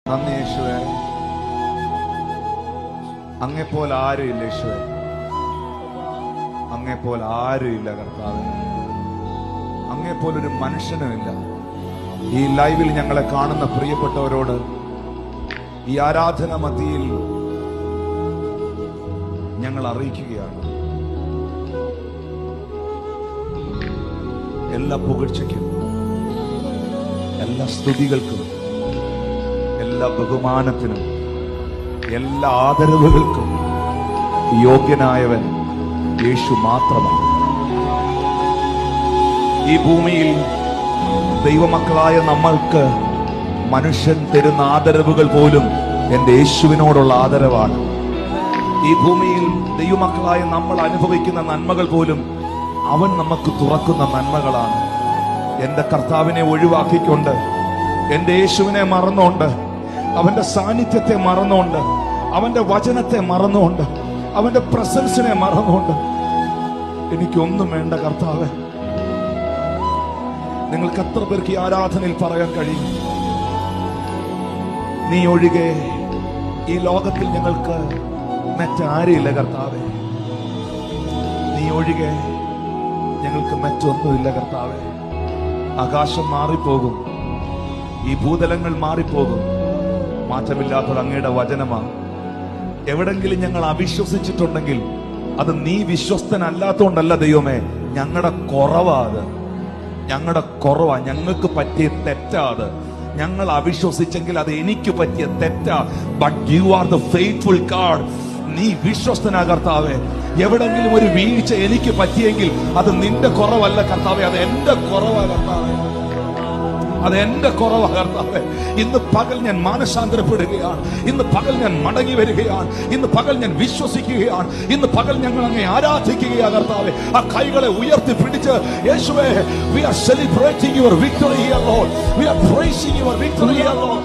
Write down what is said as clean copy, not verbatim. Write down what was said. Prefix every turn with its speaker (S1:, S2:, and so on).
S1: നന്ദി യേശുവേ. അങ്ങെപ്പോലെ ആരുമില്ല യേശുവേ, അങ്ങെപ്പോലെ ആരുമില്ല കർത്താവേ, അങ്ങെപ്പോലൊരു മനുഷ്യനുമില്ല. ഈ ലൈവിൽ ഞങ്ങളെ കാണുന്ന പ്രിയപ്പെട്ടവരോട് ഈ ആരാധന മധ്യയിൽ ഞങ്ങൾ അറിയിക്കുകയാണ്, എല്ലാ പുകഴ്ചയ്ക്കും, എല്ലാ സ്തുതികൾക്കും, എല്ലാ ബഹുമാനത്തിനും, എല്ലാ ആദരവുകൾക്കും യോഗ്യനായവൻ യേശു മാത്രമാണ്. ഈ ഭൂമിയിൽ ദൈവമക്കളായ നമ്മൾക്ക് മനുഷ്യൻ തരുന്ന ആദരവുകൾ പോലും എന്റെ യേശുവിനോടുള്ള ആദരവാണ്. ഈ ഭൂമിയിൽ ദൈവമക്കളായ നമ്മൾ അനുഭവിക്കുന്ന നന്മകൾ പോലും അവൻ നമുക്ക് തുറക്കുന്ന നന്മകളാണ്. എന്റെ കർത്താവിനെ ഒഴിവാക്കിക്കൊണ്ട്, എന്റെ യേശുവിനെ മറന്നുകൊണ്ട്, അവന്റെ സാന്നിധ്യത്തെ മറന്നുകൊണ്ട്, അവന്റെ വചനത്തെ മറന്നുകൊണ്ട്, അവന്റെ പ്രസൻസിനെ മറന്നുകൊണ്ട് എനിക്കൊന്നും വേണ്ട കർത്താവേ. നിങ്ങൾക്ക് എത്ര പേർക്ക് ഈ ആരാധനയിൽ പറയാൻ കഴിയും, നീ ഒഴികെ ഈ ലോകത്തിൽ ഞങ്ങൾക്ക് മറ്റാരുമില്ല കർത്താവേ, നീ ഒഴികെ ഞങ്ങൾക്ക് മറ്റൊന്നുമില്ല കർത്താവേ. ആകാശം മാറിപ്പോകും, ഈ ഭൂതലങ്ങൾ മാറിപ്പോകും, മാറ്റമില്ലാത്തത് അങ്ങയുടെ വചനമാണ്. എവിടെങ്കിലും ഞങ്ങൾ അവിശ്വസിച്ചിട്ടുണ്ടെങ്കിൽ അത് നീ വിശ്വസ്തനല്ലാത്തതുകൊണ്ടല്ല ദൈവമേ, ഞങ്ങളുടെ കുറവാ, അത് ഞങ്ങളുടെ കുറവാ, ഞങ്ങൾക്ക് പറ്റിയ തെറ്റാ അത്. ഞങ്ങൾ അവിശ്വസിച്ചെങ്കിൽ അത് എനിക്ക് പറ്റിയ തെറ്റാ. But you are the faithful God. നീ വിശ്വസ്തനാ കർത്താവേ. എവിടെങ്കിലും ഒരു വീഴ്ച എനിക്ക് പറ്റിയെങ്കിൽ അത് നിന്റെ കുറവല്ല കർത്താവേ, അത് എന്റെ കുറവാ കർത്താവേ, അത് എന്റെ കുറവാ കർത്താവേ. ഇന്ന് പകൽ ഞാൻ മാനസാന്തരപ്പെടുകയാണ്, ഇന്ന് പകൽ ഞാൻ മടങ്ങി വരികയാണ്, ഇന്ന് പകൽ ഞാൻ വിശ്വസിക്കുകയാണ്, ഇന്ന് പകൽ ഞങ്ങൾ അങ്ങേ ആരാധിക്കുകയാണ് കർത്താവേ. ആ കൈകളെ ഉയർത്തി പിടിച്ച് യേശുവേ, we are celebrating your victory here Lord, we are praising your victory here Lord.